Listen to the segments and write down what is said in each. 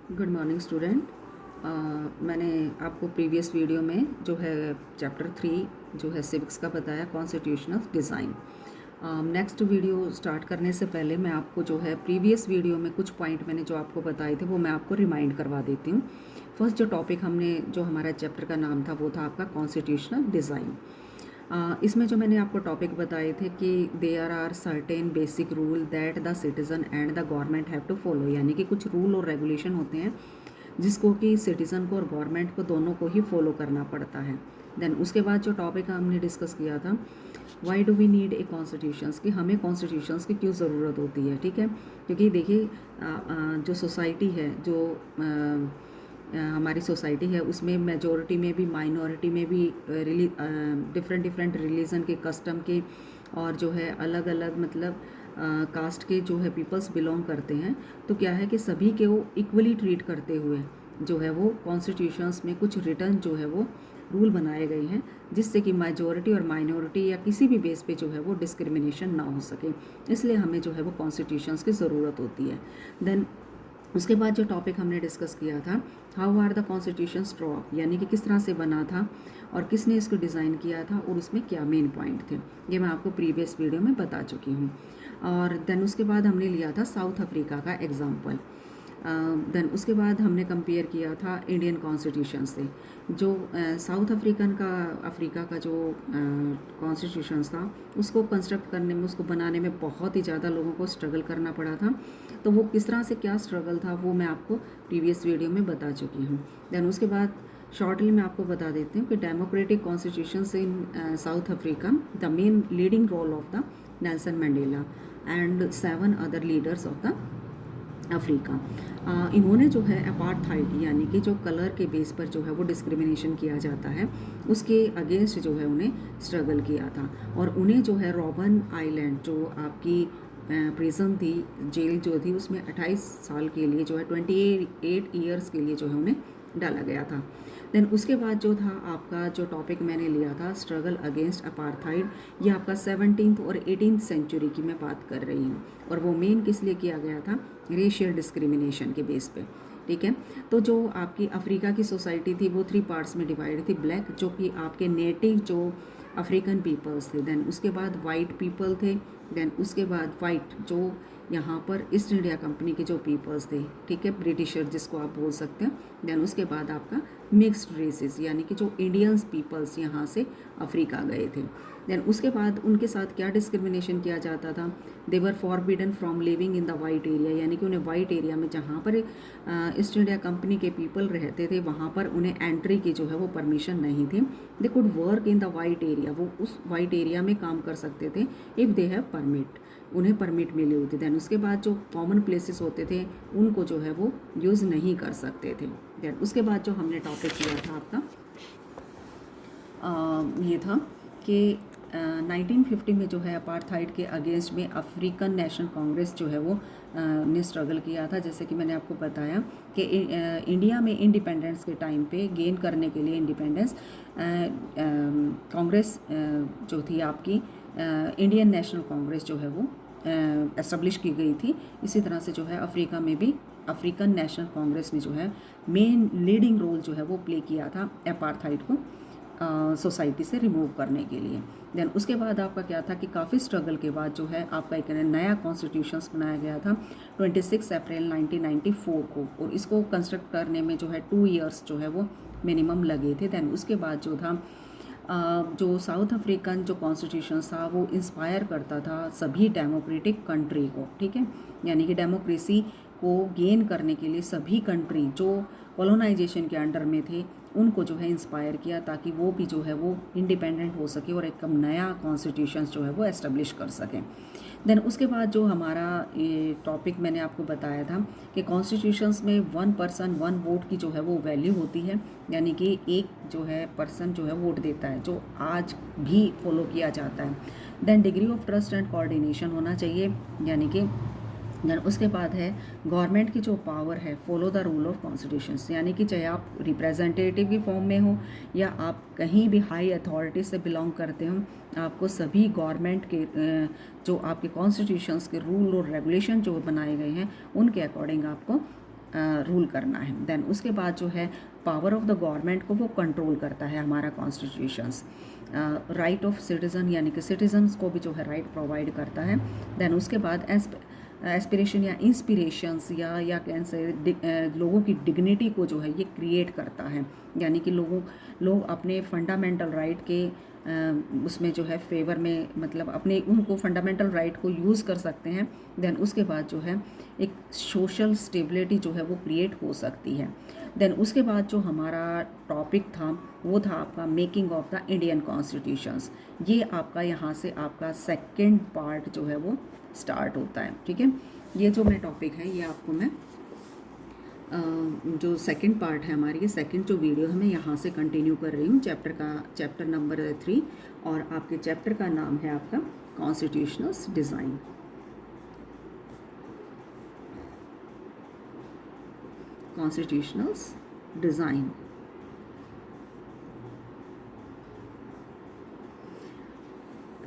Good morning student. मैंने आपको previous video में जो है चैप्टर 3 जो है सिविक्स का बताया, constitutional design. Next video start करने से पहले मैं आपको जो है प्रीवियस वीडियो में कुछ पॉइंट मैंने जो आपको बताए थे वो मैं आपको रिमाइंड करवा देती हूँ। फर्स्ट जो टॉपिक हमने जो हमारा चैप्टर का नाम था वो था आपका कॉन्स्टिट्यूशनल डिज़ाइन। इसमें जो मैंने आपको टॉपिक बताए थे कि there are certain basic rule that the citizen and the government have to follow, यानी कि कुछ रूल और रेगुलेशन होते हैं जिसको कि सिटीज़न को और गवर्नमेंट को दोनों को ही फॉलो करना पड़ता है। देन उसके बाद जो टॉपिक हमने डिस्कस किया था, why do we need a constitutions, कि हमें कॉन्स्टिट्यूशंस की क्यों ज़रूरत होती है। ठीक है, क्योंकि देखिए जो सोसाइटी है, जो हमारी सोसाइटी है उसमें मेजॉरिटी में भी माइनॉरिटी में भी डिफरेंट डिफरेंट रिलीजन के, कस्टम के और जो है अलग अलग मतलब कास्ट के जो है पीपल्स बिलोंग करते हैं। तो क्या है कि सभी के वो इक्वली ट्रीट करते हुए जो है वो कॉन्स्टिट्यूशंस में कुछ रिटर्न जो है वो रूल बनाए गए हैं जिससे कि मेजॉरिटी और माइनॉरिटी या किसी भी बेस पे जो है वो डिस्क्रिमिनेशन ना हो सके। इसलिए हमें जो है वो कॉन्स्टिट्यूशंस की ज़रूरत होती है। देन उसके बाद जो टॉपिक हमने डिस्कस किया था, how are the constitution draw, यानी कि किस तरह से बना था और किसने इसको डिज़ाइन किया था और उसमें क्या मेन पॉइंट थे, ये मैं आपको प्रीवियस वीडियो में बता चुकी हूँ। और देन उसके बाद हमने लिया था साउथ अफ्रीका का एग्जाम्पल। देन उसके बाद हमने कंपेयर किया था इंडियन कॉन्स्टिट्यूशन से। जो साउथ अफ्रीका का जो कॉन्स्टिट्यूशन था उसको कंस्ट्रक्ट करने में, उसको बनाने में बहुत ही ज़्यादा लोगों को स्ट्रगल करना पड़ा था। तो वो किस तरह से क्या स्ट्रगल था वो मैं आपको प्रीवियस वीडियो में बता चुकी हूँ। देन उसके बाद शॉर्टली मैं आपको बता देती हूँ कि democratic constitution in South Africa, the main leading role of the Nelson Mandela and 7 other leaders of the Africa. इन्होंने जो है अपार्थाइड, यानी कि जो कलर के बेस पर जो है वो डिस्क्रिमिनेशन किया जाता है, उसके अगेंस्ट जो है उन्हें स्ट्रगल किया था। और उन्हें जो है रॉबन आइलैंड जो आपकी प्रिजन थी, जेल जो थी, उसमें 28 साल के लिए जो है 28 ईयर्स के लिए जो है उन्हें डाला गया था। देन उसके बाद जो था आपका जो टॉपिक मैंने लिया था स्ट्रगल अगेंस्ट अपार्थाइड, ये आपका 17th और 18th सेंचुरी की मैं बात कर रही हूँ। और वो मेन किस लिए किया गया था, रेशियल डिस्क्रिमिनेशन के बेस पे। ठीक है, तो जो आपकी अफ्रीका की सोसाइटी थी वो 3 पार्ट्स में डिवाइड थी। ब्लैक जो कि आपके नेटिव जो अफ्रीकन पीपल्स थे, देन उसके बाद वाइट पीपल थे, देन उसके बाद वाइट जो यहाँ पर ईस्ट इंडिया कंपनी के जो पीपल्स थे, ठीक है, ब्रिटिशर जिसको आप बोल सकते हैं। देन उसके बाद आपका मिक्स्ड रेसेस, यानी कि जो इंडियंस पीपल्स यहाँ से अफ्रीका गए थे। देन उसके बाद उनके साथ क्या डिस्क्रिमिनेशन किया जाता था, they were forbidden from living in the white area, यानी कि उन्हें वाइट एरिया में जहाँ पर ईस्ट इंडिया कंपनी के पीपल रहते थे वहाँ पर उन्हें एंट्री की जो है वो परमिशन नहीं थी। They could work in the white area, वो उस वाइट एरिया में काम कर सकते थे इफ़ दे हैव परमिट, उन्हें परमिट मिली होती। देन उसके बाद जो कॉमन प्लेसेस होते थे उनको जो है वो यूज़ नहीं कर सकते थे। देन उसके बाद जो हमने टॉपिक किया था आपका ये था कि 1950 में जो है अपार्थाइड के अगेंस्ट में अफ्रीकन नेशनल कांग्रेस जो है वो ने स्ट्रगल किया था। जैसे कि मैंने आपको बताया कि इंडिया में इंडिपेंडेंस के टाइम पे गेन करने के लिए इंडिपेंडेंस, कांग्रेस जो थी आपकी इंडियन नेशनल कांग्रेस जो है वो एस्टेब्लिश की गई थी। इसी तरह से जो है अफ्रीका में भी अफ्रीकन नेशनल कांग्रेस ने जो है मेन लीडिंग रोल जो है वो प्ले किया था अपार्थाइड को सोसाइटी से रिमूव करने के लिए। देन उसके बाद आपका क्या था कि काफ़ी स्ट्रगल के बाद जो है आपका एक नया कॉन्स्टिट्यूशंस बनाया गया था 26 अप्रैल 1994 को, और इसको कंस्ट्रक्ट करने में जो है 2 ईयर्स जो है वो मिनिमम लगे थे। देन उसके बाद जो था जो साउथ अफ्रीकन जो कॉन्स्टिट्यूशन था वो इंस्पायर करता था सभी डेमोक्रेटिक कंट्री को। ठीक है, यानी कि डेमोक्रेसी को गेन करने के लिए सभी कंट्री जो कॉलोनाइजेशन के अंडर में थे उनको जो है इंस्पायर किया ताकि वो भी जो है वो इंडिपेंडेंट हो सके और एक नया कॉन्स्टिट्यूशन जो है वो एस्टेब्लिश कर सकें। देन उसके बाद जो हमारा ये टॉपिक मैंने आपको बताया था कि कॉन्स्टिट्यूशंस में 1 पर्सन 1 वोट की जो है वो वैल्यू होती है, यानी कि एक जो है पर्सन जो है वोट देता है, जो आज भी फॉलो किया जाता है। Then degree of trust and coordination होना चाहिए, यानी कि देन उसके बाद है गवर्नमेंट की जो पावर है follow the rule of constitution, यानी कि चाहे आप रिप्रेजेंटेटिव की फॉर्म में हो या आप कहीं भी हाई अथॉरिटी से बिलोंग करते हो, आपको सभी गवर्नमेंट के जो आपके कॉन्स्टिट्यूशंस के रूल और रेगुलेशन जो बनाए गए हैं उनके अकॉर्डिंग आपको रूल करना है। देन उसके बाद जो है पावर ऑफ द गवर्नमेंट को वो कंट्रोल करता है हमारा कॉन्स्टिट्यूशंस। राइट ऑफ सिटीज़न यानी कि सिटीजन्स को भी जो है राइट प्रोवाइड करता है। देन उसके बाद एस्पिरेशन या इंस्पिरेशंस या कैसे लोगों की डिग्निटी को जो है ये क्रिएट करता है, यानी कि लोग अपने फंडामेंटल राइट के उसमें जो है फेवर में, मतलब अपने उनको फंडामेंटल राइट को यूज़ कर सकते हैं। देन उसके बाद जो है एक सोशल स्टेबिलिटी जो है वो क्रिएट हो सकती है। देन उसके बाद जो हमारा टॉपिक था वो था आपका making of the Indian constitutions. ये आपका यहाँ से आपका सेकंड पार्ट जो है वो स्टार्ट होता है, ठीक है। ये जो मैं टॉपिक है ये आपको मैं जो सेकंड पार्ट है हमारी, ये सेकंड जो वीडियो है मैं यहाँ से कंटिन्यू कर रही हूँ चैप्टर नंबर 3, और आपके चैप्टर का नाम है आपका constitutional design. Constitutional design.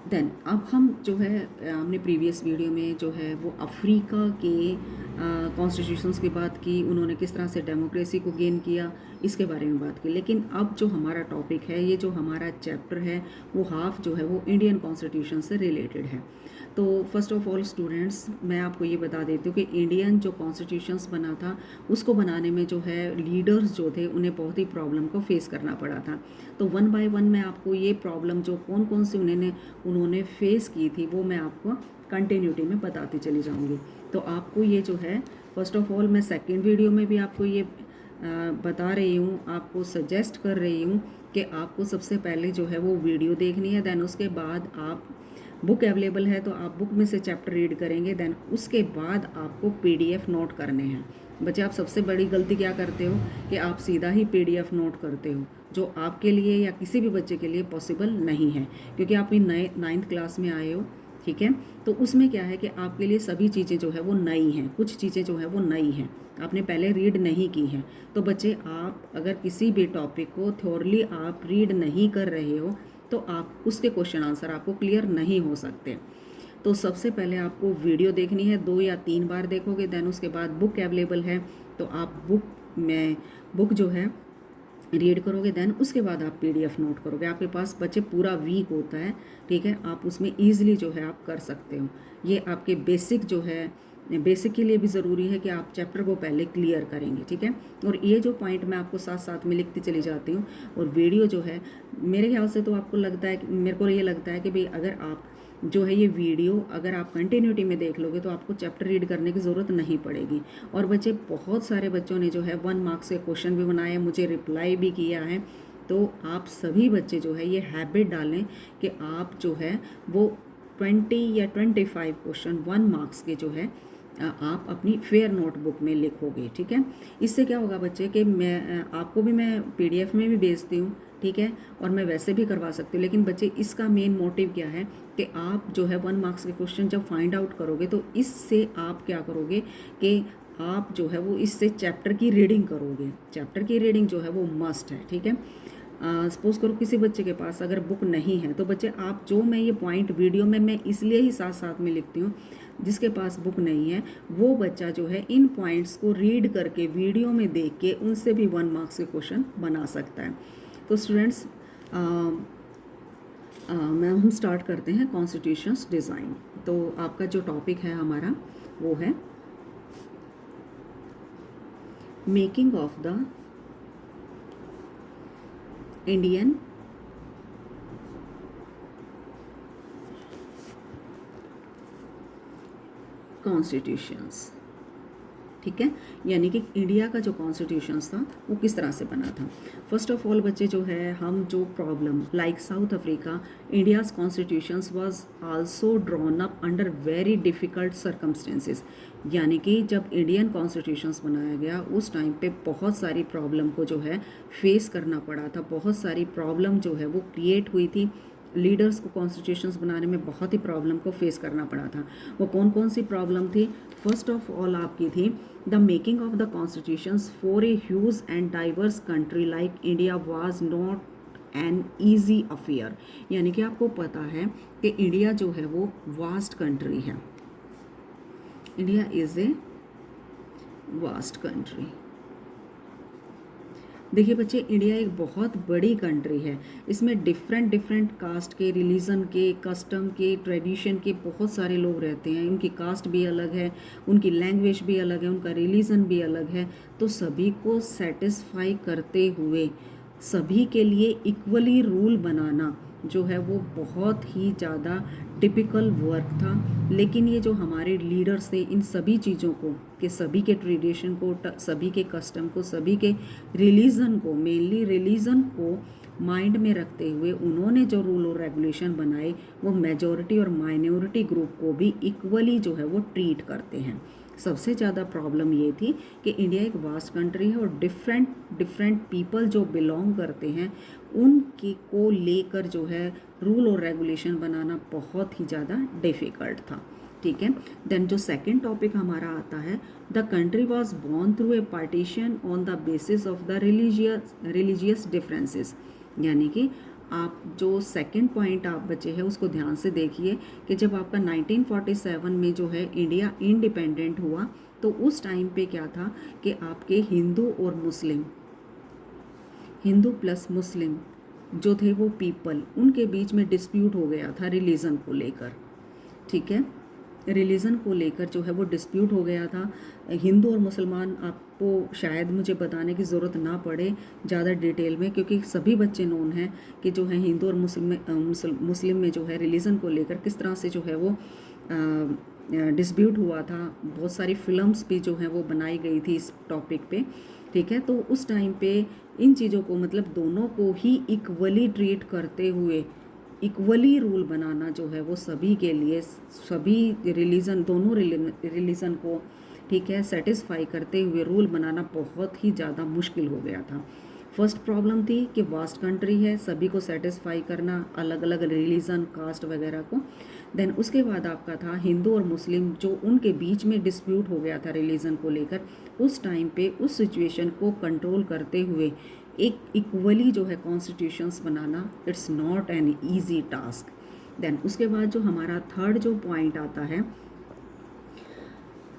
Then अब हम जो है हमने प्रीवियस वीडियो में जो है वो अफ्रीका के कॉन्स्टिट्यूशंस की बात की, उन्होंने किस तरह से डेमोक्रेसी को गेन किया, इसके बारे में बात की। लेकिन अब जो हमारा टॉपिक है, ये जो हमारा चैप्टर है वो हाफ जो है वो इंडियन कॉन्स्टिट्यूशन से रिलेटेड है। तो फर्स्ट ऑफ ऑल स्टूडेंट्स, मैं आपको ये बता देती हूँ कि इंडियन जो कॉन्स्टिट्यूशंस बना था उसको बनाने में जो है लीडर्स जो थे उन्हें बहुत ही प्रॉब्लम को फेस करना पड़ा था। तो वन बाय वन मैं आपको ये प्रॉब्लम जो कौन कौन सी उन्होंने फेस की थी वो मैं आपको कंटिन्यूटी में बताती चली जाऊँगी। तो आपको ये जो है फर्स्ट ऑफ ऑल मैं सेकेंड वीडियो में भी आपको ये बता रही हूँ, आपको सजेस्ट कर रही हूँ कि आपको सबसे पहले जो है वो वीडियो देखनी है। देन उसके बाद आप बुक अवेलेबल है तो आप बुक में से चैप्टर रीड करेंगे। देन उसके बाद आपको PDF नोट करने हैं। बच्चे, आप सबसे बड़ी गलती क्या करते हो कि आप सीधा ही PDF नोट करते हो, जो आपके लिए या किसी भी बच्चे के लिए पॉसिबल नहीं है, क्योंकि आप नए 9th क्लास में आए हो, ठीक है। तो उसमें क्या है कि आपके लिए सभी चीज़ें जो है वो नई हैं, कुछ चीज़ें जो है वो नई हैं, आपने पहले रीड नहीं की हैं। तो बच्चे, आप अगर किसी भी टॉपिक को थ्योरली आप रीड नहीं कर रहे हो तो आप उसके क्वेश्चन आंसर आपको क्लियर नहीं हो सकते। तो सबसे पहले आपको वीडियो देखनी है, 2 या 3 बार देखोगे। देन उसके बाद बुक अवेलेबल है तो आप बुक जो है रीड करोगे। देन उसके बाद आप PDF नोट करोगे। आपके पास बच्चे पूरा वीक होता है, ठीक है, आप उसमें ईजिली जो है आप कर सकते हो। ये आपके बेसिक जो है, बेसिक के लिए भी ज़रूरी है कि आप चैप्टर को पहले क्लियर करेंगे, ठीक है। और ये जो पॉइंट मैं आपको साथ साथ में लिखती चली जाती हूँ। और वीडियो जो है, मेरे ख्याल से तो आपको लगता है, मेरे को ये लगता है कि भाई अगर आप जो है ये वीडियो अगर आप कंटिन्यूटी में देख लोगे तो आपको चैप्टर रीड करने की ज़रूरत नहीं पड़ेगी। और बच्चे, बहुत सारे बच्चों ने जो है 1 मार्क्स के क्वेश्चन भी बनाए, मुझे रिप्लाई भी किया है। तो आप सभी बच्चे जो है ये हैबिट डालें कि आप जो है वो 20 या 25 क्वेश्चन 1 मार्क्स के जो है आप अपनी फेयर नोटबुक में लिखोगे, ठीक है। इससे क्या होगा बच्चे कि मैं आपको भी मैं PDF में भी भेजती हूँ, ठीक है, और मैं वैसे भी करवा सकती हूँ। लेकिन बच्चे, इसका मेन मोटिव क्या है कि आप जो है 1 मार्क्स के क्वेश्चन जब फाइंड आउट करोगे तो इससे आप क्या करोगे कि आप जो है वो इससे चैप्टर की रीडिंग करोगे। चैप्टर की रीडिंग जो है वो मस्ट है, ठीक है। सपोज करो किसी बच्चे के पास अगर बुक नहीं है तो बच्चे, आप जो मैं ये पॉइंट वीडियो में मैं इसलिए ही साथ साथ में लिखती हूँ, जिसके पास बुक नहीं है वो बच्चा जो है इन पॉइंट्स को रीड करके वीडियो में देख के उनसे भी 1 मार्क्स के क्वेश्चन बना सकता है। तो स्टूडेंट्स, हम स्टार्ट करते हैं कॉन्स्टिट्यूशंस डिज़ाइन। तो आपका जो टॉपिक है हमारा वो है making of the Indian constitutions, ठीक है। यानी कि इंडिया का जो कॉन्स्टिट्यूशंस था वो किस तरह से बना था। फर्स्ट ऑफ ऑल बच्चे जो है, हम जो problem like south Africa, India's constitutions was also drawn up under very difficult circumstances. यानी कि जब इंडियन कॉन्स्टिट्यूशंस बनाया गया उस टाइम पे बहुत सारी प्रॉब्लम को जो है फेस करना पड़ा था, बहुत सारी प्रॉब्लम जो है वो क्रिएट हुई थी। लीडर्स को कॉन्स्टिट्यूशंस बनाने में बहुत ही प्रॉब्लम को फेस करना पड़ा था। वो कौन कौन सी प्रॉब्लम थी? फर्स्ट ऑफ ऑल आपकी थी the making of the constitutions for a huge and diverse country like India was not an easy affair. यानी कि आपको पता है कि इंडिया जो है वो वास्ट कंट्री है। India is a vast country. देखिए बच्चे, इंडिया एक बहुत बड़ी कंट्री है। इसमें डिफरेंट डिफरेंट कास्ट के, रिलीजन के, कस्टम के, ट्रेडिशन के बहुत सारे लोग रहते हैं। उनकी कास्ट भी अलग है, उनकी लैंग्वेज भी अलग है, उनका रिलीजन भी अलग है। तो सभी को सेटिस्फाई करते हुए सभी के लिए इक्वली रूल बनाना जो है वो बहुत ही ज़्यादा टिपिकल वर्क था। लेकिन ये जो हमारे लीडर्स थे, इन सभी चीज़ों को, कि सभी के ट्रेडिशन को, सभी के कस्टम को, सभी के रिलीजन को, मेनली रिलीजन को माइंड में रखते हुए उन्होंने जो रूल और रेगुलेशन बनाए वो मेजॉरिटी और माइनॉरिटी ग्रुप को भी इक्वली जो है वो ट्रीट करते हैं। सबसे ज़्यादा प्रॉब्लम ये थी कि इंडिया एक वास्ट कंट्री है और डिफरेंट डिफरेंट पीपल जो बिलोंग करते हैं उनके को लेकर जो है रूल और रेगुलेशन बनाना बहुत ही ज़्यादा डिफ़िकल्ट था। ठीक है। देन जो सेकंड टॉपिक हमारा आता है, the country was born through a partition on the basis of the religious differences. यानी कि आप जो सेकंड पॉइंट आप बचे हैं उसको ध्यान से देखिए कि जब आपका 1947 में जो है इंडिया इंडिपेंडेंट हुआ तो उस टाइम पे क्या था कि आपके हिंदू और मुस्लिम, हिंदू प्लस मुस्लिम जो थे वो पीपल, उनके बीच में डिस्प्यूट हो गया था रिलीजन को लेकर। ठीक है, रिलीजन को लेकर जो है वो डिस्प्यूट हो गया था। हिंदू और मुसलमान, आपको शायद मुझे बताने की ज़रूरत ना पड़े ज़्यादा डिटेल में, क्योंकि सभी बच्चे नोन हैं कि जो है हिंदू और मुस्लिम में जो है रिलीजन को लेकर किस तरह से जो है वो डिस्प्यूट हुआ था। बहुत सारी फिल्म्स भी जो हैं वो बनाई गई थी इस टॉपिक पे। ठीक है, तो उस टाइम पे इन चीज़ों को, मतलब दोनों को ही इक्वली ट्रीट करते हुए इक्वली रूल बनाना जो है वो सभी के लिए, सभी रिलीजन, दोनों रिलीजन को, ठीक है, सेटिस्फाई करते हुए रूल बनाना बहुत ही ज़्यादा मुश्किल हो गया था। फर्स्ट प्रॉब्लम थी कि वास्ट कंट्री है, सभी को सेटिस्फाई करना, अलग अलग रिलीजन, कास्ट वगैरह को। देन उसके बाद आपका था हिंदू और मुस्लिम, जो उनके बीच में डिस्प्यूट हो गया था रिलीजन को लेकर। उस टाइम पे उस सिचुएशन को कंट्रोल करते हुए एक इक्वली जो है कॉन्स्टिट्यूशंस बनाना, it's not an easy task. Then उसके बाद जो हमारा थर्ड जो पॉइंट आता है,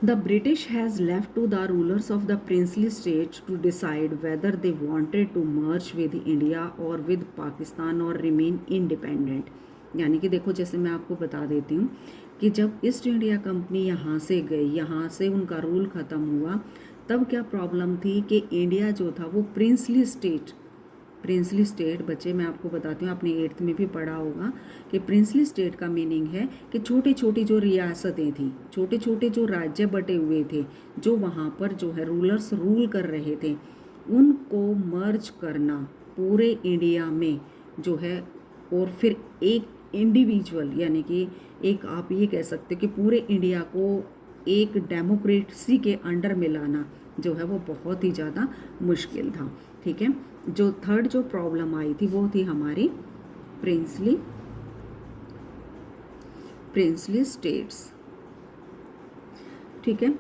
The British has left to the rulers of the princely states to decide whether they wanted to merge with India or with Pakistan or remain independent। यानी कि देखो, जैसे मैं आपको बता देती हूँ कि जब ईस्ट इंडिया कंपनी यहाँ से गई, यहाँ से उनका रूल ख़त्म हुआ, तब क्या प्रॉब्लम थी कि इंडिया जो था वो प्रिंसली स्टेट, प्रिंसली स्टेट, बच्चे मैं आपको बताती हूँ, आपने 8th में भी पढ़ा होगा कि प्रिंसली स्टेट का मीनिंग है कि छोटी छोटी जो रियासतें थी, छोटे छोटे जो राज्य बटे हुए थे, जो वहाँ पर जो है रूलर्स रूल कर रहे थे, उनको मर्ज करना पूरे इंडिया में जो है, और फिर एक इंडिविजुअल, यानी कि एक, आप ये कह सकते कि पूरे इंडिया को एक डेमोक्रेसी के अंडर में लाना जो है वो बहुत ही ज़्यादा मुश्किल था। ठीक है, जो थर्ड जो प्रॉब्लम आई थी वो थी हमारी प्रिंसली स्टेट्स। ठीक है,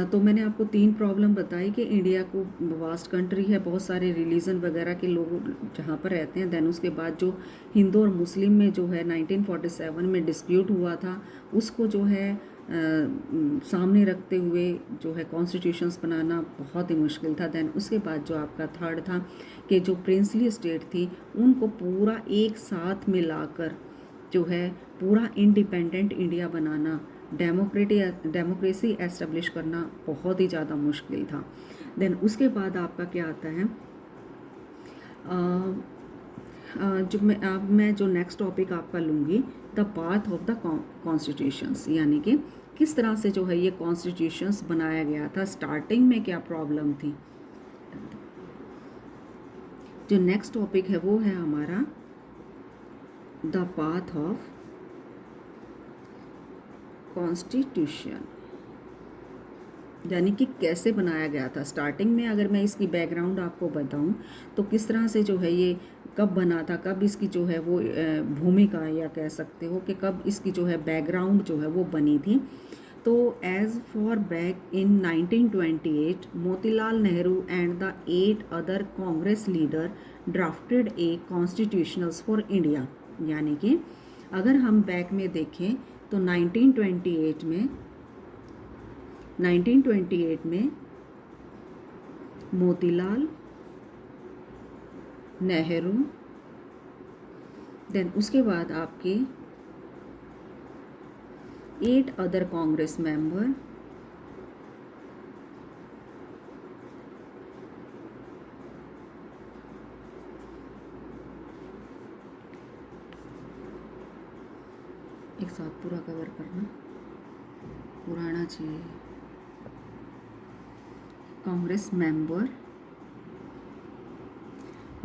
तो मैंने आपको 3 प्रॉब्लम बताई कि इंडिया को वास्ट कंट्री है, बहुत सारे रिलीजन वगैरह के लोग जहाँ पर रहते हैं। देन उसके बाद जो हिंदू और मुस्लिम में जो है 1947 में डिस्प्यूट हुआ था, उसको जो है सामने रखते हुए जो है कॉन्स्टिट्यूशंस बनाना बहुत ही मुश्किल था। देन उसके बाद जो आपका थर्ड था कि जो प्रिंसली स्टेट थी उनको पूरा एक साथ मिलाकर जो है पूरा इंडिपेंडेंट इंडिया बनाना, डेमोक्रेसी एस्टेब्लिश करना बहुत ही ज़्यादा मुश्किल था। देन उसके बाद आपका क्या आता है, जो मैं जो नेक्स्ट टॉपिक आपका लूँगी, the path of the constitutions, यानी कि किस तरह से जो है ये कॉन्स्टिट्यूशंस बनाया गया था, स्टार्टिंग में क्या प्रॉब्लम थी। जो नेक्स्ट टॉपिक है वो है हमारा द पाथ ऑफ कॉन्स्टिट्यूशन, यानी कि कैसे बनाया गया था। स्टार्टिंग में अगर मैं इसकी बैकग्राउंड आपको बताऊं तो किस तरह से जो है ये कब बना था, कब इसकी जो है वो भूमिका, या कह सकते हो कि कब इसकी जो है बैकग्राउंड जो है वो बनी थी। तो as far back in 1928 Motilal Nehru and the 8 other Congress leader drafted a constitutionals for India. यानी कि अगर हम बैक में देखें तो 1928 में मोतीलाल नेहरू। देन उसके बाद आपके 8 अदर कांग्रेस मेंबर, एक साथ पूरा कवर करना, पुराना चाहिए। कांग्रेस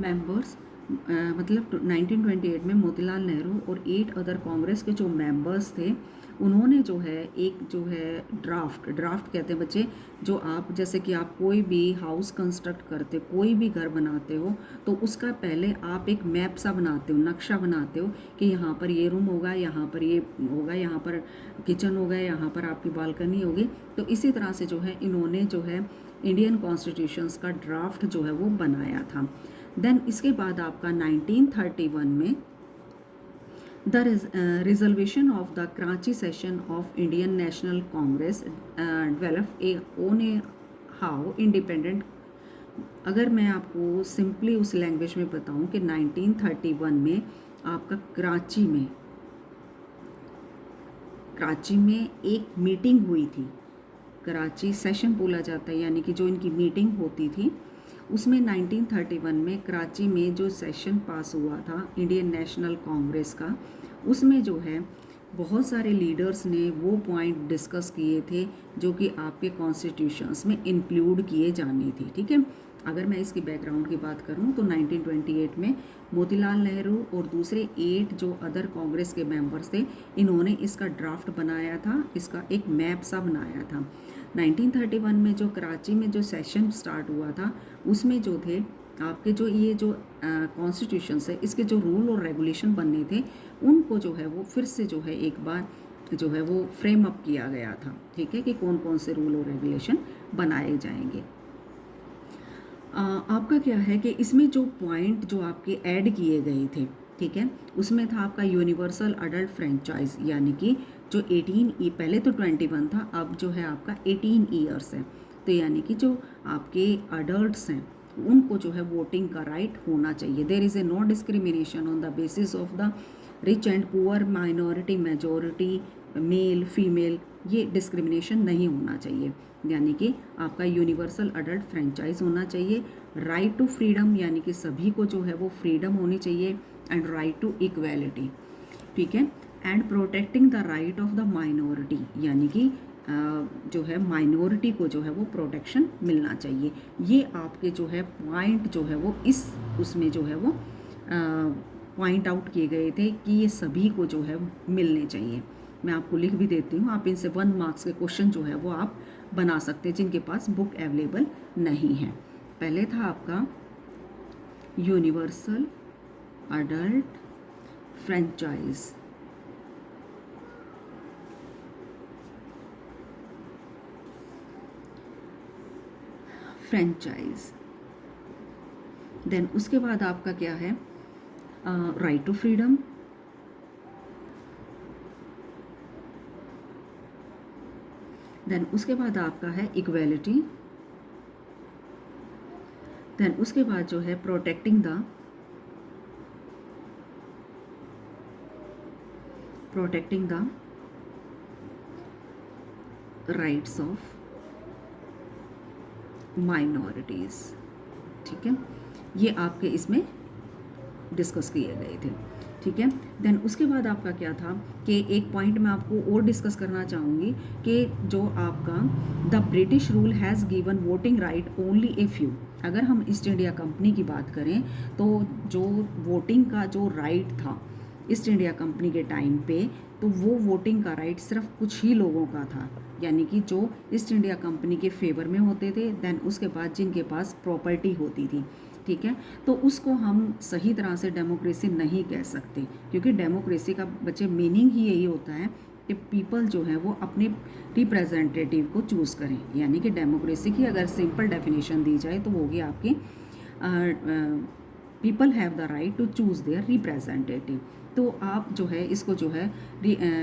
मेंबर्स मतलब 1928 में मोतीलाल नेहरू और 8 अदर कांग्रेस के जो मेंबर्स थे उन्होंने जो है एक जो है ड्राफ्ट कहते हैं बच्चे, जो आप जैसे कि आप कोई भी हाउस कंस्ट्रक्ट करते हो, कोई भी घर बनाते हो, तो उसका पहले आप एक मैप सा बनाते हो, नक्शा बनाते हो कि यहाँ पर ये रूम होगा, यहाँ पर ये होगा, यहाँ पर किचन होगा, यहाँ पर आपकी बालकनी होगी। तो इसी तरह से जो है इन्होंने जो है इंडियन कॉन्स्टिट्यूशंस का ड्राफ्ट जो है वो बनाया था। देन इसके बाद आपका 1931 में the reservation of the Karachi session of Indian national Congress develop a own A how independent. अगर मैं आपको सिंपली उस लैंग्वेज में बताऊं कि 1931 में आपका कराची में एक मीटिंग हुई थी, कराची सेशन बोला जाता है, यानी कि जो इनकी मीटिंग होती थी उसमें 1931 में कराची में जो सेशन पास हुआ था इंडियन नेशनल कांग्रेस का, उसमें जो है बहुत सारे लीडर्स ने वो पॉइंट डिस्कस किए थे जो कि आपके कॉन्स्टिट्यूशंस में इंक्लूड किए जाने थे। ठीक है, अगर मैं इसकी बैकग्राउंड की बात करूं तो 1928 में मोतीलाल नेहरू और दूसरे 8 जो अदर कांग्रेस के मेंबर्स थे, इन्होंने इसका ड्राफ्ट बनाया था, इसका एक मैप सा बनाया था। 1931 में जो कराची में जो सेशन स्टार्ट हुआ था उसमें जो थे आपके जो ये जो कॉन्स्टिट्यूशन है, इसके जो रूल और रेगुलेशन बनने थे उनको जो है वो फिर से जो है एक बार जो है वो फ्रेम अप किया गया था। ठीक है, कि कौन कौन से रूल और रेगुलेशन बनाए जाएंगे। आपका क्या है कि इसमें जो पॉइंट जो आपके ऐड किए गए थे, ठीक है, उसमें था आपका यूनिवर्सल अडल्ट फ्रेंचाइज, यानी कि जो 18 पहले तो 21 था, अब जो है आपका 18 ईयर्स है, तो यानी कि जो आपके अडल्ट्स हैं उनको जो है वोटिंग का राइट होना चाहिए। There is a no discrimination on the basis of the rich and poor, minority, majority, male female, ये डिस्क्रिमिनेशन नहीं होना चाहिए। यानी कि आपका यूनिवर्सल अडल्ट फ्रेंचाइज होना चाहिए। राइट टू फ्रीडम, यानी कि सभी को जो है वो फ्रीडम होनी चाहिए, एंड राइट टू इक्वेलिटी। ठीक है, and protecting the right of the minority, यानी कि जो है माइनॉरिटी को जो है वो प्रोटेक्शन मिलना चाहिए। ये आपके जो है पॉइंट जो है वो इस उसमें जो है वो पॉइंट आउट किए गए थे कि ये सभी को जो है मिलने चाहिए। मैं आपको लिख भी देती हूँ, आप इनसे 1 मार्क्स के क्वेश्चन जो है वो आप बना सकते हैं जिनके पास बुक अवेलेबल नहीं है। पहले था आपका यूनिवर्सल अडल्ट फ्रेंचाइज, देन उसके बाद आपका क्या है राइट टू फ्रीडम, देन उसके बाद आपका है इक्वेलिटी, देन उसके बाद जो है protecting the rights of minorities. ठीक है, ये आपके इसमें डिस्कस किए गए थे। ठीक है, देन उसके बाद आपका क्या था कि एक पॉइंट मैं आपको और डिस्कस करना चाहूँगी कि जो आपका the British rule has given voting right only a few. अगर हम ईस्ट इंडिया कंपनी की बात करें तो जो वोटिंग का जो राइट था ईस्ट इंडिया कंपनी के टाइम पे, तो वो वोटिंग का राइट सिर्फ कुछ ही लोगों का था, यानी कि जो ईस्ट इंडिया कंपनी के फेवर में होते थे, देन उसके बाद जिनके पास प्रॉपर्टी होती थी। ठीक है, तो उसको हम सही तरह से डेमोक्रेसी नहीं कह सकते, क्योंकि डेमोक्रेसी का बच्चे मीनिंग ही यही होता है कि पीपल जो है वो अपने रिप्रेजेंटेटिव को चूज़ करें। यानी कि डेमोक्रेसी की अगर सिंपल डेफिनेशन दी जाए तो वो होगी आपकी people have the right to choose their representative. तो आप जो है इसको जो है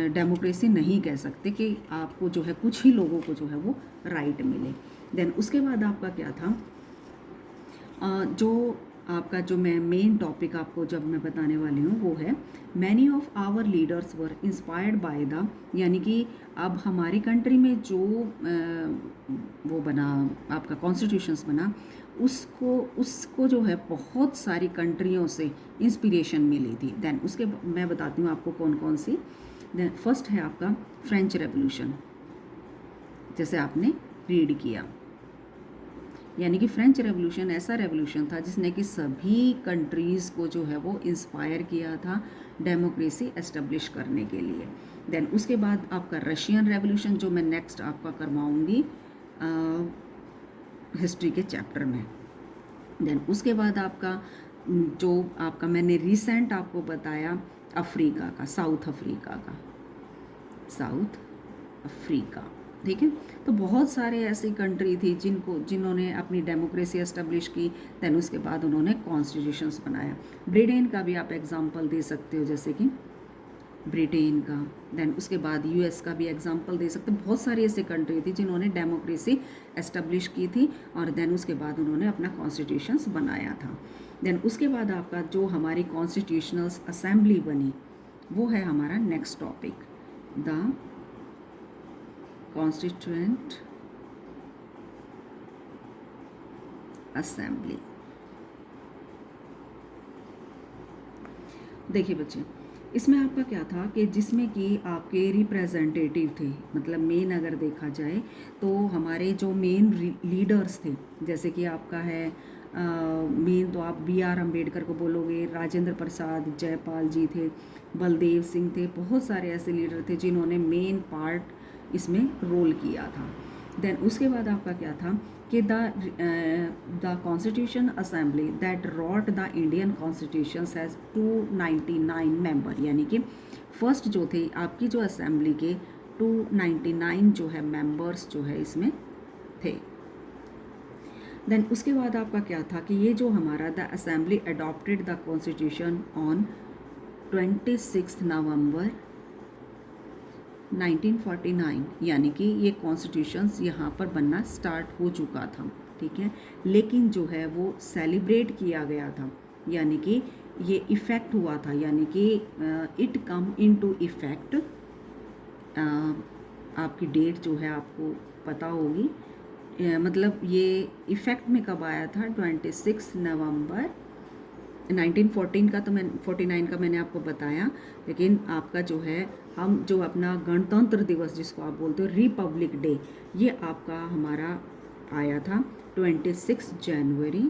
डेमोक्रेसी नहीं कह सकते कि आपको जो है कुछ ही लोगों को जो है वो राइट मिले। देन उसके बाद आपका क्या था जो आपका जो मैं मेन टॉपिक आपको जब मैं बताने वाली हूँ वो है many of our leaders were inspired by the, यानी कि अब हमारी कंट्री में जो वो बना आपका कॉन्स्टिट्यूशंस बना, उसको उसको जो है बहुत सारी कंट्रियों से इंस्पिरेशन मिली थी। देन उसके मैं बताती हूँ आपको कौन कौन सी। देन फर्स्ट है आपका फ्रेंच रेवोल्यूशन, जैसे आपने रीड किया, यानी कि फ्रेंच रेवोल्यूशन ऐसा रेवोल्यूशन था जिसने कि सभी कंट्रीज़ को जो है वो इंस्पायर किया था डेमोक्रेसी एस्टेब्लिश करने के लिए। देन उसके बाद आपका रशियन रेवोल्यूशन, जो मैं नेक्स्ट आपका करवाऊंगी हिस्ट्री के चैप्टर में। देन उसके बाद आपका जो आपका मैंने रिसेंट आपको बताया अफ्रीका का, साउथ अफ्रीका, ठीक है। तो बहुत सारे ऐसी कंट्री थी जिन्होंने अपनी डेमोक्रेसी एस्टेब्लिश की। देन उसके बाद उन्होंने कॉन्स्टिट्यूशंस बनाया। ब्रिटेन का भी आप एग्जांपल दे सकते हो, जैसे कि ब्रिटेन का। देन उसके बाद यूएस का भी एग्जांपल दे सकते हो। बहुत सारी ऐसी कंट्री थी जिन्होंने डेमोक्रेसी एस्टेब्लिश की थी और देन उसके बाद उन्होंने अपना कॉन्स्टिट्यूशंस बनाया था। देन उसके बाद आपका जो हमारी कॉन्स्टिट्यूशनल असेंबली बनी वो है हमारा next topic, the constituent assembly. देखिए बच्चे, इसमें आपका क्या था कि जिसमें कि आपके रिप्रेजेंटेटिव थे, मतलब मेन अगर देखा जाए तो हमारे जो मेन लीडर्स थे, जैसे कि आपका है मेन तो आप बी आर अम्बेडकर को बोलोगे, राजेंद्र प्रसाद, जयपाल जी थे, बलदेव सिंह थे, बहुत सारे ऐसे लीडर थे जिन्होंने मेन पार्ट इसमें रोल किया था। देन उसके बाद आपका क्या था कि the constitution assembly that wrote the Indian constitution has 299 member, यानी कि फर्स्ट जो थे आपकी जो असेंबली के 299 जो है मेंबर्स जो है इसमें थे। देन उसके बाद आपका क्या था कि ये जो हमारा the assembly adopted the constitution on 26 नवंबर 1949, यानी कि ये कॉन्स्टिट्यूशंस यहाँ पर बनना स्टार्ट हो चुका था, ठीक है। लेकिन जो है वो सेलिब्रेट किया गया था, यानी कि ये इफ़ेक्ट हुआ था, यानी कि इट कम इनटू इफ़ेक्ट। आपकी डेट जो है आपको पता होगी, मतलब ये इफ़ेक्ट में कब आया था, 26 नवंबर 1914 का, तो मैं 49 का मैंने आपको बताया। लेकिन आपका जो है हम जो अपना गणतंत्र दिवस जिसको आप बोलते हो रिपब्लिक डे, ये आपका हमारा आया था 26 जनवरी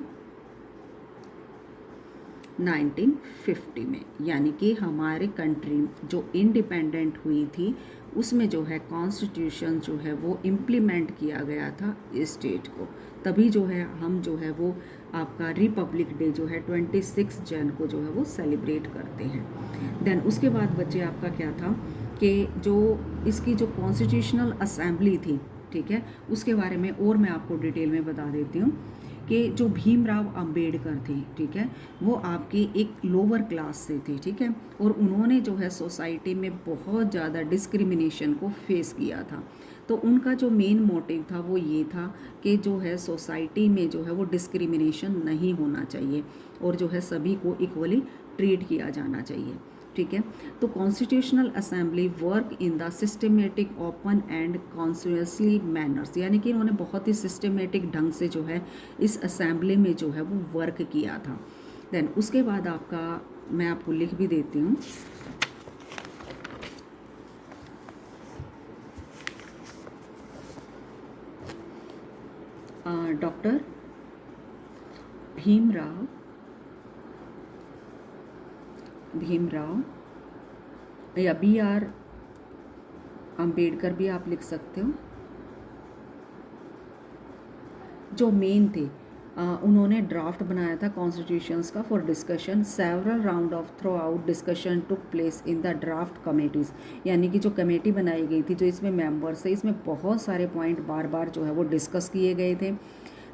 1950 में, यानी कि हमारे कंट्री जो इंडिपेंडेंट हुई थी उसमें जो है कॉन्स्टिट्यूशन जो है वो इम्प्लीमेंट किया गया था स्टेट को, तभी जो है हम जो है वो आपका रिपब्लिक डे जो है 26 जन को जो है वो सेलिब्रेट करते हैं। देन उसके बाद बच्चे आपका क्या था कि जो इसकी जो कॉन्स्टिट्यूशनल असेंबली थी, ठीक है, उसके बारे में और मैं आपको डिटेल में बता देती हूँ कि जो भीमराव अंबेडकर थे, ठीक है, वो आपकी एक लोअर क्लास से थे, ठीक है, और उन्होंने जो है सोसाइटी में बहुत ज़्यादा डिस्क्रिमिनेशन को फेस किया था। तो उनका जो मेन मोटिव था वो ये था कि जो है सोसाइटी में जो है वो डिस्क्रिमिनेशन नहीं होना चाहिए और जो है सभी को इक्वली ट्रीट किया जाना चाहिए, ठीक है। तो constitutional assembly work in the systematic open and consciously manners, यानी कि इन्होंने बहुत ही सिस्टमेटिक ढंग से जो है इस असेंबली में जो है वो वर्क किया था। देन उसके बाद आपका मैं आपको लिख भी देती हूँ, डॉक्टर भीमराव या बी आर अम्बेडकर भी आप लिख सकते हो, जो मेन थे उन्होंने ड्राफ्ट बनाया था कॉन्स्टिट्यूशंस का for discussion. Several round of through out discussion took place in the draft committees, यानी कि जो कमेटी बनाई गई थी जो इसमें मेंबर्स थे, इसमें बहुत सारे पॉइंट बार बार जो है वो डिस्कस किए गए थे।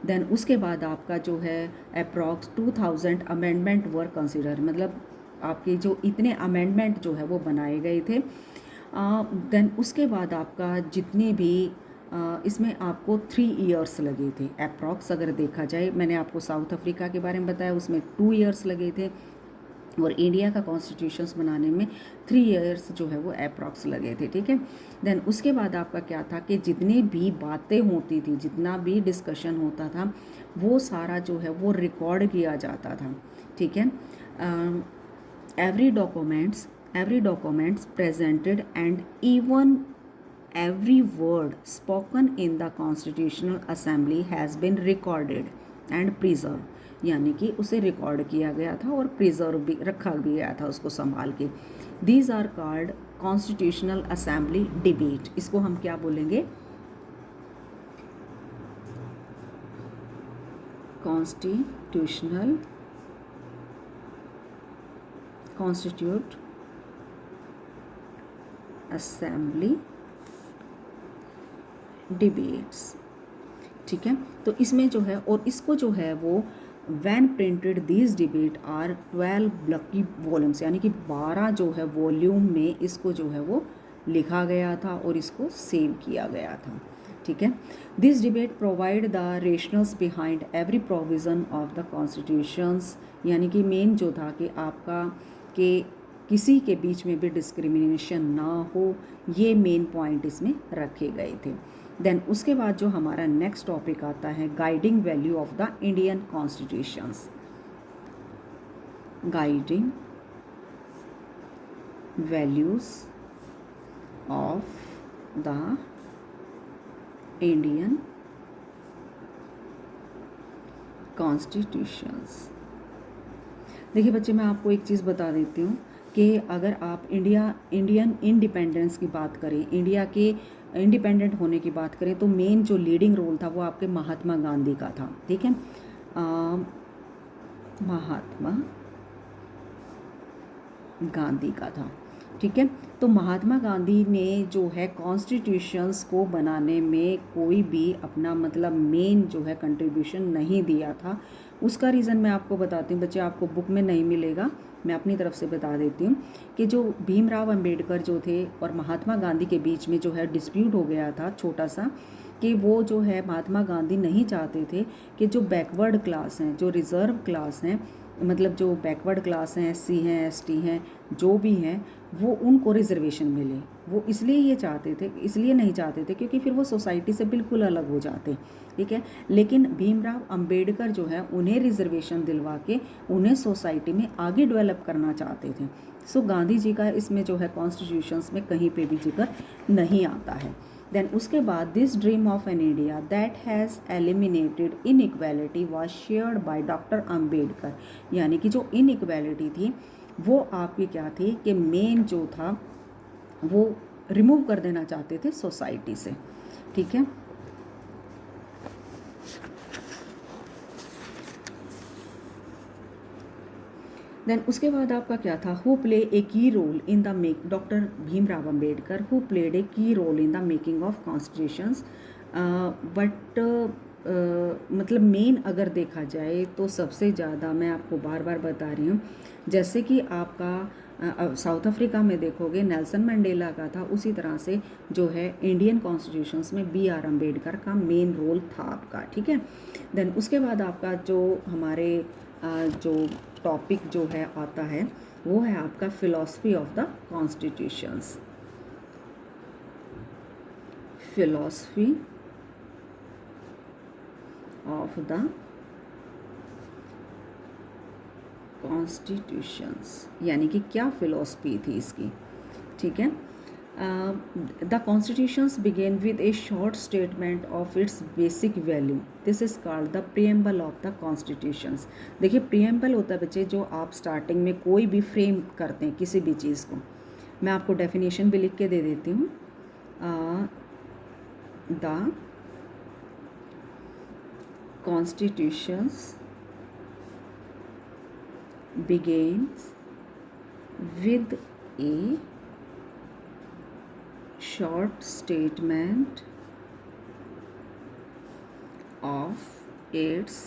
देन उसके बाद आपका जो है अप्रॉक्स 2000 अमेंडमेंट वर कंसिडर, मतलब आपके जो इतने अमेंडमेंट जो है वो बनाए गए थे। देन उसके बाद आपका जितने भी इसमें आपको 3 ईयर्स लगे थे अप्रॉक्स। अगर देखा जाए, मैंने आपको साउथ अफ्रीका के बारे में बताया, उसमें 2 ईयर्स लगे थे, और इंडिया का कॉन्स्टिट्यूशंस बनाने में 3 ईयर्स जो है वो अप्रॉक्स लगे थे, ठीक है। देन उसके बाद आपका क्या था कि जितनी भी बातें होती थी, जितना भी डिस्कशन होता था, वो सारा जो है वो रिकॉर्ड किया जाता था, ठीक है। Every documents presented and even every word spoken in the constitutional assembly has been recorded and preserved, यानी कि उसे रिकॉर्ड किया गया था और प्रिजर्व भी रखा भी गया था उसको संभाल के। These are called constitutional assembly debate. इसको हम क्या बोलेंगे? कॉन्स्टिट्यूट असेंबली डिबेट्स, ठीक है। तो इसमें जो है, और इसको जो है वो when printed these debate are 12 bulky volumes, यानी कि 12 जो है वॉल्यूम में इसको जो है वो लिखा गया था और इसको सेव किया गया था, ठीक है। This debate provide the rationals behind every provision of the constitutions, यानी कि मेन जो था कि आपका कि किसी के बीच में भी डिस्क्रिमिनेशन ना हो, ये मेन पॉइंट इसमें रखे गए थे। देन उसके बाद जो हमारा नेक्स्ट टॉपिक आता है, guiding value of the Indian constitutions. Guiding values of the Indian constitutions. देखिए बच्चे, मैं आपको एक चीज़ बता देती हूँ कि अगर आप इंडियन इंडिपेंडेंस की बात करें, इंडिया के इंडिपेंडेंट होने की बात करें, तो मेन जो लीडिंग रोल था वो आपके महात्मा गांधी का था, ठीक है। महात्मा गांधी का था, ठीक है। तो महात्मा गांधी ने जो है कॉन्स्टिट्यूशंस को बनाने में कोई भी अपना मतलब मेन जो है कंट्रीब्यूशन नहीं दिया था। उसका रीज़न मैं आपको बताती हूँ बच्चे, आपको बुक में नहीं मिलेगा, मैं अपनी तरफ से बता देती हूँ कि जो भीमराव अंबेडकर जो थे और महात्मा गांधी के बीच में जो है डिस्प्यूट हो गया था छोटा सा, कि वो जो है महात्मा गांधी नहीं चाहते थे कि जो बैकवर्ड क्लास हैं, जो रिज़र्व क्लास हैं, मतलब जो बैकवर्ड क्लास हैं, एससी हैं, एसटी हैं, जो भी हैं, वो उनको रिजर्वेशन मिले। वो इसलिए ये चाहते थे, इसलिए नहीं चाहते थे क्योंकि फिर वो सोसाइटी से बिल्कुल अलग हो जाते, ठीक है। लेकिन भीमराव अंबेडकर जो है उन्हें रिजर्वेशन दिलवा के उन्हें सोसाइटी में आगे डेवलप करना चाहते थे। सो गांधी जी का इसमें जो है कॉन्स्टिट्यूशंस में कहीं पे भी जिक्र नहीं आता है। देन उसके बाद this dream of an India that has eliminated inequality was shared by doctor Ambedkar, यानी कि जो इनइक्वालिटी थी वो आपकी क्या थी कि मेन जो था वो रिमूव कर देना चाहते थे सोसाइटी से, ठीक है। देन उसके बाद आपका क्या था, who play a key role in the make, doctor Bhimrao Ambedkar who played a key role in the making of constitutions. But मतलब मेन अगर देखा जाए तो सबसे ज़्यादा मैं आपको बार बार बता रही हूँ, जैसे कि आपका साउथ अफ्रीका में देखोगे नेल्सन मंडेला का था, उसी तरह से जो है इंडियन कॉन्स्टिट्यूशंस में BR अम्बेडकर का मेन रोल था आपका, ठीक है। देन उसके बाद आपका जो हमारे जो टॉपिक जो है आता है वो है आपका philosophy of the constitutions. Philosophy of the constitutions, यानी कि क्या फिलॉसफी थी इसकी, ठीक है। The constitutions begin with a short statement of its basic value, this is called the preamble of the constitutions. देखिए प्रीएम्बल होता है बच्चे जो आप स्टार्टिंग में कोई भी फ्रेम करते हैं किसी भी चीज़ को, मैं आपको डेफिनेशन भी लिख के दे देती हूँ। The constitutions begins with a short statement of its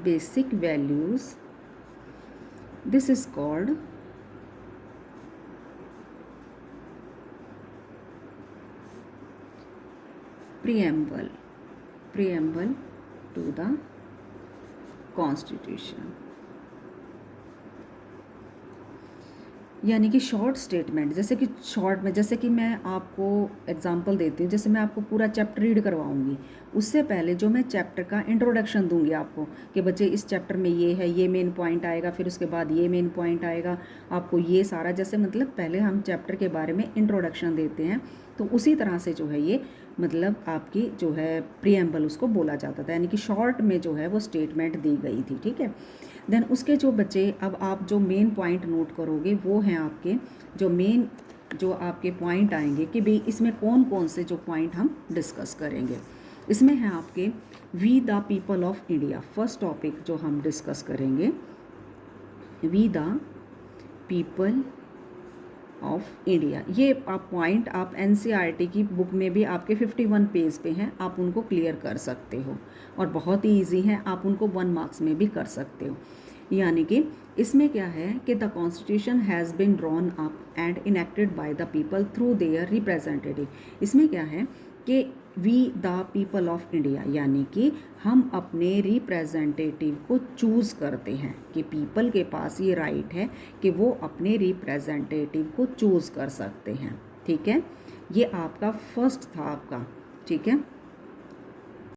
basic values. This is called preamble preamble to the constitution, यानी कि शॉर्ट स्टेटमेंट, जैसे कि शॉर्ट में, जैसे कि मैं आपको एग्जांपल देती हूँ, जैसे मैं आपको पूरा चैप्टर रीड करवाऊँगी, उससे पहले जो मैं चैप्टर का इंट्रोडक्शन दूंगी आपको कि बच्चे इस चैप्टर में ये है, ये मेन पॉइंट आएगा, फिर उसके बाद ये मेन पॉइंट आएगा, आपको ये सारा, जैसे मतलब पहले हम चैप्टर के बारे में इंट्रोडक्शन देते हैं, तो उसी तरह से जो है ये मतलब आपकी जो है प्रीएम्बल उसको बोला जाता था, यानी कि शॉर्ट में जो है वो स्टेटमेंट दी गई थी, ठीक है। देन उसके जो बच्चे, अब आप जो मेन पॉइंट नोट करोगे वो हैं आपके जो मेन जो आपके पॉइंट आएंगे कि भाई इसमें कौन कौन से जो पॉइंट हम डिस्कस करेंगे। इसमें है आपके we the people of India, first topic जो हम डिस्कस करेंगे, we the people of India. ये आप पॉइंट आप एनसीईआरटी की बुक में भी आपके 51 पेज पे हैं, आप उनको क्लियर कर सकते हो और बहुत ही ईजी हैं, आप उनको 1 मार्क्स में भी कर सकते हो। यानी कि इसमें क्या है कि the constitution has been drawn up and enacted by the people through their representative. इसमें क्या है कि we the people of India, यानी कि हम अपने रिप्रेजेंटेटिव को चूज़ करते हैं कि पीपल के पास ये राइट है कि वो अपने रिप्रेजेंटेटिव को चूज़ कर सकते हैं, ठीक है। ये आपका फर्स्ट था आपका, ठीक है।